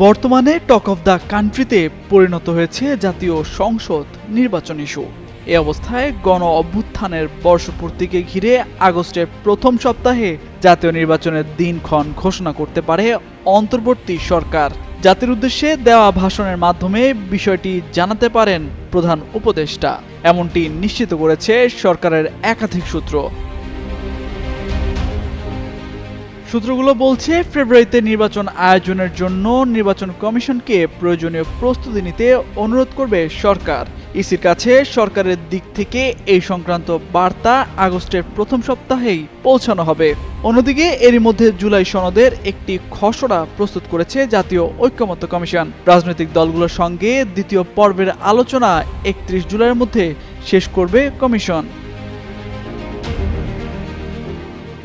বর্তমানে talk of the কান্ট্রিতে পরিণত হয়েছে জাতীয় সংসদ নির্বাচন ইস্যু। এ অবস্থায় গণ অভ্যুত্থানের বর্ষপূর্তিকে ঘিরে আগস্টের প্রথম সপ্তাহে জাতীয় নির্বাচনের দিনক্ষণ ঘোষণা করতে পারে অন্তর্বর্তী সরকার। জাতির উদ্দেশ্যে দেওয়া ভাষণের মাধ্যমে বিষয়টি জানাতে পারেন প্রধান উপদেষ্টা, এমনটি নিশ্চিত করেছে সরকারের একাধিক সূত্র। সূত্রগুলো বলছে, ফেব্রুয়ারিতে নির্বাচন আয়োজনের জন্য নির্বাচন কমিশনকে প্রয়োজনীয় প্রস্তুতি নিতে অনুরোধ করবে সরকার। ইসির কাছে সরকারের দিক থেকে এই সংক্রান্ত বার্তা আগস্টের প্রথম সপ্তাহেই পৌঁছানো হবে। অন্যদিকে এরই মধ্যে জুলাই সনদের একটি খসড়া প্রস্তুত করেছে জাতীয় ঐক্যমত্য কমিশন। রাজনৈতিক দলগুলোর সঙ্গে দ্বিতীয় পর্বের আলোচনা ৩১ জুলাইয়ের মধ্যে শেষ করবে কমিশন।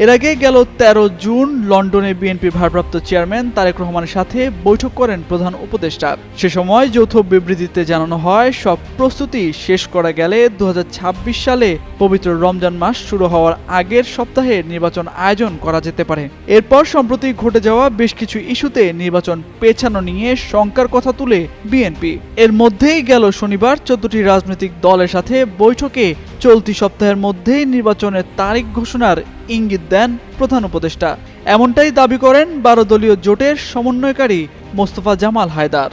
এর আগে গেল ১৩ জুন লন্ডনে বিএনপির ভারপ্রাপ্ত চেয়ারম্যান তারেক রহমানের সাথে বৈঠক করেন প্রধান উপদেষ্টা। সে সময় যৌথ বিবৃতিতে জানানো হয়, সব প্রস্তুতি শেষ করা গেলে ২০২৬ সালে পবিত্র রমজান মাস শুরু হওয়ার আগের সপ্তাহে নির্বাচন আয়োজন করা যেতে পারে। এরপর সম্প্রতি ঘটে যাওয়া বেশ কিছু ইস্যুতে নির্বাচন পেছানো নিয়ে শঙ্কার কথা তুলে বিএনপি। এর মধ্যেই গেল শনিবার ১৪টি রাজনৈতিক দলের সাথে বৈঠকে চলতি সপ্তাহের মধ্যেই নির্বাচনের তারিখ ঘোষণার ইঙ্গিত দেন প্রধান উপদেষ্টা। এমনটাই দাবি করেন ১২ দলীয় জোটের সমন্বয়কারী মোস্তফা জামাল হায়দার।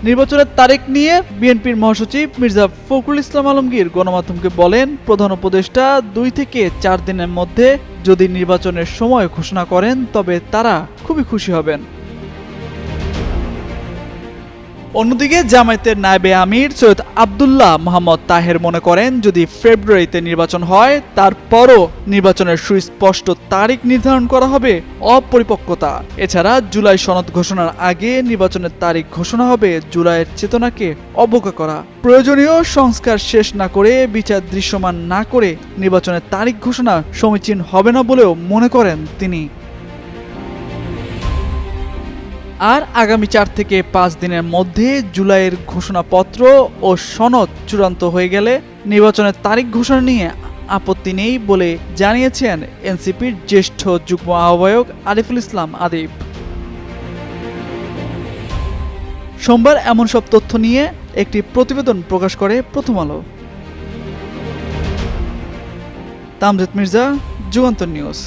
নির্বাচনের তারিখ নিয়ে বিএনপির মহাসচিব মির্জা ফখরুল ইসলাম আলমগীর গণমাধ্যমকে বলেন, প্রধান উপদেষ্টা ২ থেকে ৪ দিনের মধ্যে যদি নির্বাচনের সময় ঘোষণা করেন তবে তারা খুবই খুশি হবেন। অন্যদিকে জামায়াতের নায়েবে আমির সৈয়দ আব্দুল্লাহ মোহাম্মদ তাহের মনে করেন, যদি ফেব্রুয়ারিতে নির্বাচন হয় তারপরও নির্বাচনের সুস্পষ্ট তারিখ নির্ধারণ করা হবে অপরিপক্কতা। এছাড়া জুলাই সনদ ঘোষণার আগে নির্বাচনের তারিখ ঘোষণা হবে জুলাইয়ের চেতনাকে অবজ্ঞা করা। প্রয়োজনীয় সংস্কার শেষ না করে, বিচার দৃশ্যমান না করে নির্বাচনের তারিখ ঘোষণা সমীচীন হবে না বলেও মনে করেন তিনি। আর আগামী ৪ থেকে ৫ দিনের মধ্যে জুলাইয়ের ঘোষণাপত্র ও সনদ চূড়ান্ত হয়ে গেলে নির্বাচনের তারিখ ঘোষণা নিয়ে আপত্তি নেই বলে জানিয়েছেন এনসিপির জ্যেষ্ঠ যুগ্ম আহ্বায়ক আরিফুল ইসলাম আদিব। সোমবার এমন সব তথ্য নিয়ে একটি প্রতিবেদন প্রকাশ করে প্রথম আলো। তামজিদ মির্জা, যুগান্তর নিউজ।